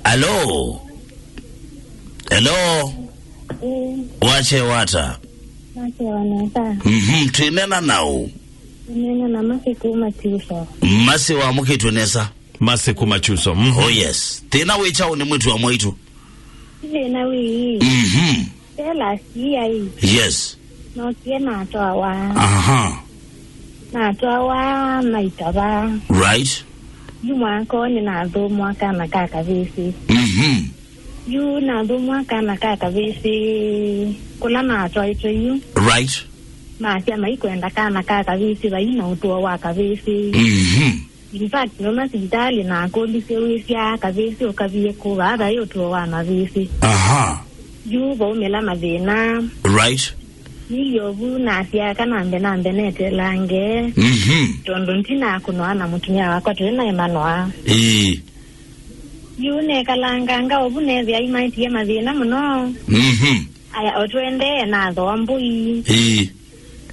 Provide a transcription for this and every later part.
Hello. Wache wata. Wache wanata. Tuinena nao. Tuinena na Masiku Machuso. Masi wa muke tunesa. Masiku Machuso. Oh yes. Tena wecha ni mwitu wa mwitu. Tena wii. Tela siya hii. Yes. No kiena atoa wa. Na atoa wa na itaba. Right. Yuma koni na ado mwaka na kaka visi. Yu na ado mwaka na kaka visi. Kula na atoa ito yu. Right. Masia maikwenda kana kaka visi wa ina utuwa waka visi. In fact, noma sibitali na kodi sewisia kavisi ukavie kuwa ada yotuwa wana visi. Yu ba umela madina. Right. Yobu na siya kanambe nete lange. Tonduntina kunoana mutumia wako tuena imanwa. Yu ne kalanga nga obu nezi ya imaiti ya madina muno. Aya otwende na adho ambui.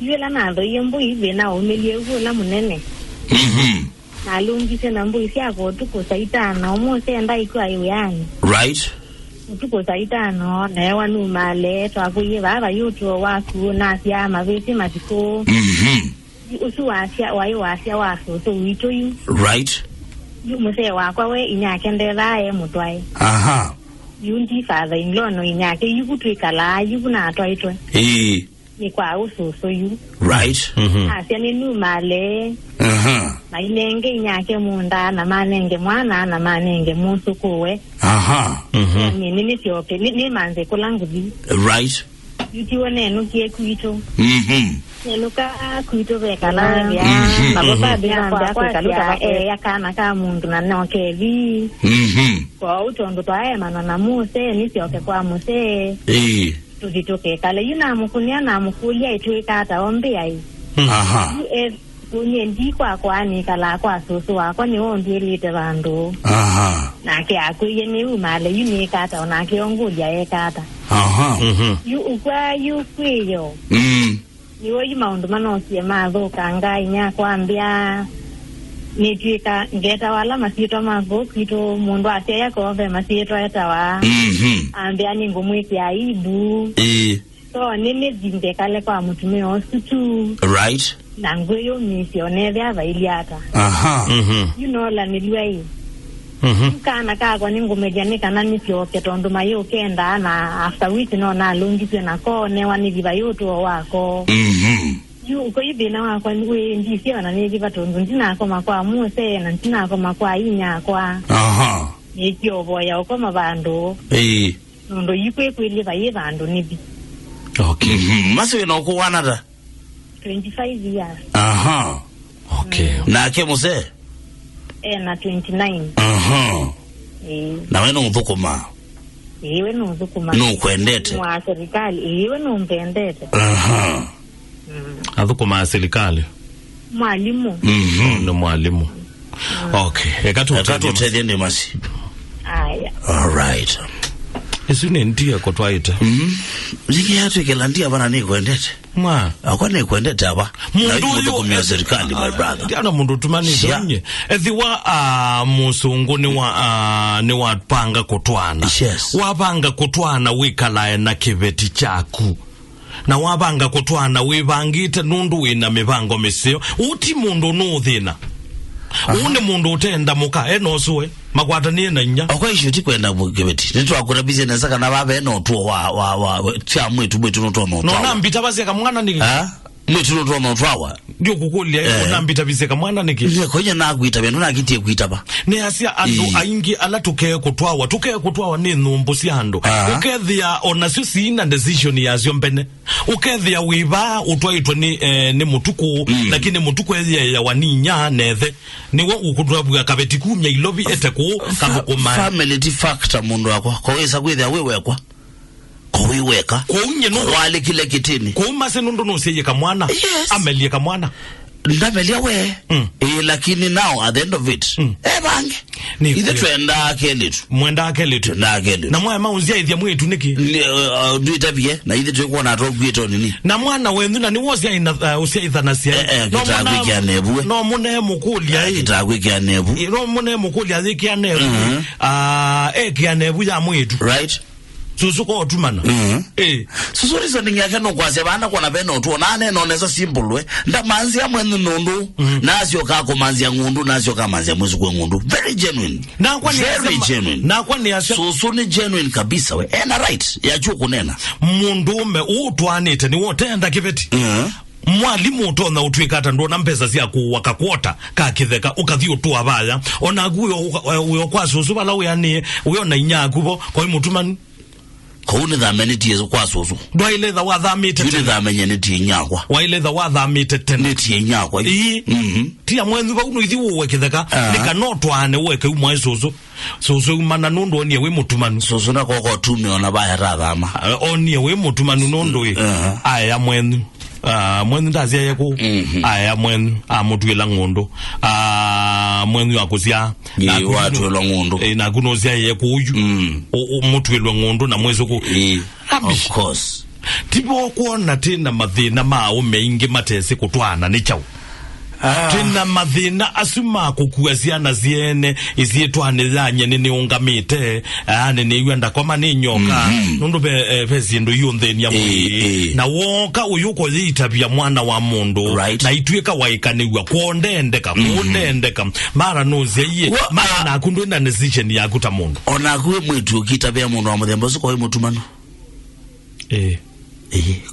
Yu la na adho yambui vina umelie uvu la munene. Na lungi se na mbui siya ko tuko saitana umo se anda ikuwa iweani. Right. Tuko saitano na ewa numale twakuye baba yutu waku na siya mavisi matiko. Usu wasia wayo wasia waso so wito yu. Right. Yu muse wakwa we inyake ndelaye mutwae. Yu nji father in law no inyake yu kutuikala yu kuna atwaitwe. Ni kwa usu so yu. Right. Asia ni numale. Na inenge inyake munda na manenge mwana na manenge musu kuwe. Nini siope ni manze kulangubi. Right. Yutiwa nenu kie kuito. Nenuka kuito vekala vya. Mababa bila kwa kaluta ya kana ka mundu na noke vi. Kwa utondo twae manana muse ni siope kwa muse. Tuzitoke kale yuna mukunia na mukulia ituika ata ombi ai. Kunye ndikwa kwa ni kala kwa soso wako ni ondi elite bandu. Na ke akuye ni umale yuni kata ona ke onguja e kata. Yu ukwa yu kwiyo. Ni woyi maundu manosie madho kanga inya kwambia ni twika ngeta wala masito mago kito mundu asia yako ove masito etawa. Ambia ni ngumwiki aibu. So nini zinde kale kwa mutume osutu. Right. Nanguyo misionere availiata. You know la nilwei. Kana kwa ningu mejanika nani sioke tondo mayo kenda na after week no na lungi tena ko ne wani diva yoto wako. Yu uko ibe na wako we ndisi wana neji batondo ndina ko makwa muse na ndina ko makwa inya kwa. Ni kyobo ya uko mabando. Ndo yikwe kweli baye bando nibi. Okay. Mase no ko wanada. 25 years. Okay. Na ke muse? Na 29. Na weno mthukuma? Weno mthukuma. No kwendete? Mwa serikali. Weno mpendete. Athukuma serikali? Mwalimu. No mwalimu. Okay. Ekatu tedende masi. Aya. Alright. Isune ndia kotwaita. Ziki hatu ikilandia bana ni kwendete. Akwa ni kwendete hapa. Mundu kumia serikali my brother. Diana mundu tumani zonye. Ethiwa musungu ni wa panga kotwana. Yes. Wapanga kotwana wikalae na kiveti chaku. Na wapanga kotwana wibangite nundu wina mipango misio. Uti mundu nuthina. Une mundu utenda muka enosuwe. Makwata niye na nya. Okwa ishuti kwenda kiveti. Nitu wakura business saka na baba enotuwa wa tia mwitu notuwa. No nambita baseka mwana niki. Mwitu notuwa. Ndiyo kukulia nambita biseka mwana niki. Ndiyo kwenye na kuita bendo na kitie kuita ba. Ne asia ando aingi ala tukea kutwawa ni numbusi ando. Ukethia onasio ina decision ya ziombene. Ukethia wiba utwaitwa ni mutuku. Lakini mutuku ya waninya nethe. Niwa ukutuwa kabeti kumya ilobi eteko kabukuma. Family factor mundu wakwa. Kwa weza kwethia wewe kwa. Kuwiweka kwa unye wale kile kitini kwa umase nundu no seye kamwana. Yes. Amelie kamwana ndabelia we lakini now at the end of it bange either twenda kelitu mwenda kelitu na mwa maunzia ithia mwetu niki duitabie na either twekwa na togwito nini na mwana wendu na ni wosia ina usia ithana sia kitagwikia nebu no mune mukulia kitagwikia nebu no mune mukulia zikia nebu kia nebu ya mwetu right susuko otumana susu reasoning yake no kwase bana kwa na beno tu nane no neza simple we nda manzi ya mwenu nundu nasio kako manzi ya ngundu nasio ka manzi ya mwezu kwa ngundu very genuine na kwa ni very genuine na kwa ni asema susu ni genuine kabisa we ena right ya juu kunena mundume utwanite ni wote enda kiveti mwalimu utona utwikata ndo na mpesa cia kuwaka kwota ka kitheka ukathi utu abaya ona guyo uyo kwa susu bala uyani uyo na inyagubo kwa mutumani kone thameniti yezo kwa susu ndo ile tha wathamite ile thamenyeniti nyakwa wa ile tha wathamite teneti nyakwa tia mwendu ba uno ithi uwe kitheka nika notwane weke umwe susu mana nundo oni we mutumanu susu na koko tume ona baya rathama oni we mutumanu nondo aya mwendu mwendu ndazia yako aya mwendu amutwela ngondo mwendu yakozia na watwela ngondo na kunozia yako uyu mutwela ngondo na mwezo ko of course tipo kuona tena mathina mao meingi matese kutwana ni chau tena mathina asuma kukua ciana ziene izietwane zanye ni ungamite ni yenda koma ni nyoka nundu be zindu yontheni ya mwili na woka uyuko yitabia mwana wa mundu na itweka waikaniwa kuondendeka mara nozie mara na kundu na decision ya kuta mundu ona kuwe mwitu kitabia mundu wa muthemba uko we mutumanu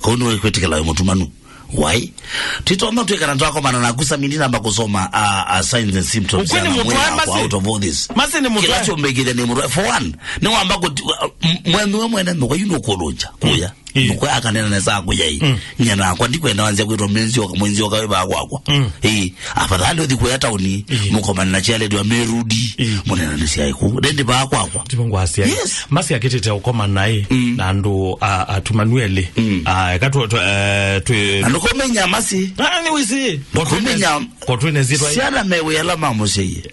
kono kwetikala mutumanu why titono twekana twako mana nakusa mindina amba kusoma signs and symptoms out of all this masene mutwa kilacho mbegile ni mutwa for one ni wamba ko mwene no yuno kolonja kuya nuko akanena nesa kuya hii nyana kwa ndikwenda wanze kwitwa mwenzio kawe ba kwakwa afadhali odi kuya tauni mukomana na chele dio merudi munena nesi aiku dende ba kwakwa tipongwasia masi akitete ukoma naye na ndo atumanuele katwa komenya masi ni wisi komenya kotwene zitwa siana mewe ala mamoseye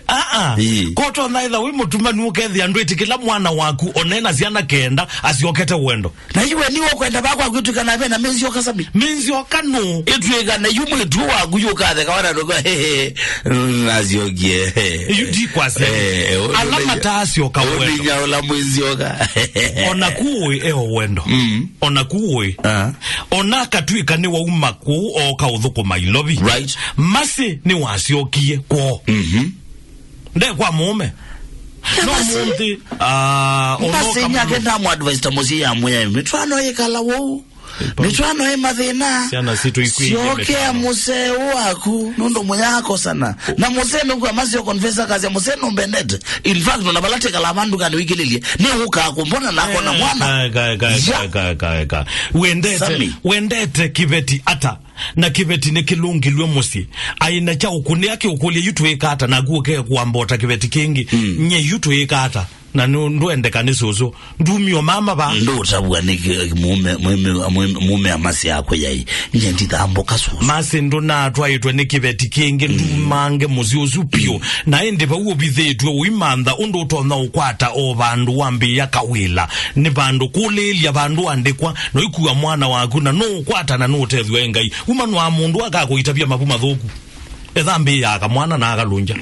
koto naitha we mutumanu ukethi andu itikila mwana waku onena ziana kenda asiokete wendo na iwe niwo kwenda bakwa kwitukana be na menzio kasami menzio kanu etwega na yumwe tu waku yukathe kawana ndo aziogie yudi kwase alama taasio ka wendo odinya ola mwenzio ka ona kuwe wendo ona kuwe ona katwika ni wa umaku o ka uthuko mailobi right masi ni wasiokie ko nde kwa mume no mundi masi nyake ndamu advice tamozi ya mwe mitwano yekala wo mitwano mathina siana situ ikwi sioke muse waku nundo munyako sana na muse nuko amazio confessa kazi ya muse no bendet in fact no nabalate kala mandu kan wikililie ni uka kumbona nako na mwana ga wendete kibeti ata na kibeti ne kilungilwe musi aina cha ukuni yake ukuli yutweka ata na guke kuambota kibeti kingi nye yutweka na ndwende kanisuzo ndumio mama ba ndo tabwa ni mume amasi yako yai nyendi thambo kasuzo masi ndo na twaitwe ni kibeti kingi ndumange muziuzu pio na ende ba uo bithetwe uimantha undo utona ukwata o bandu wambi yakawila ni bandu kulilia bandu andikwa no ikuwa mwana waku na no ukwata na no utethwe ngai umanu wa mundu akakuitabia mapuma thuku ethambi ya kamwana na akalunja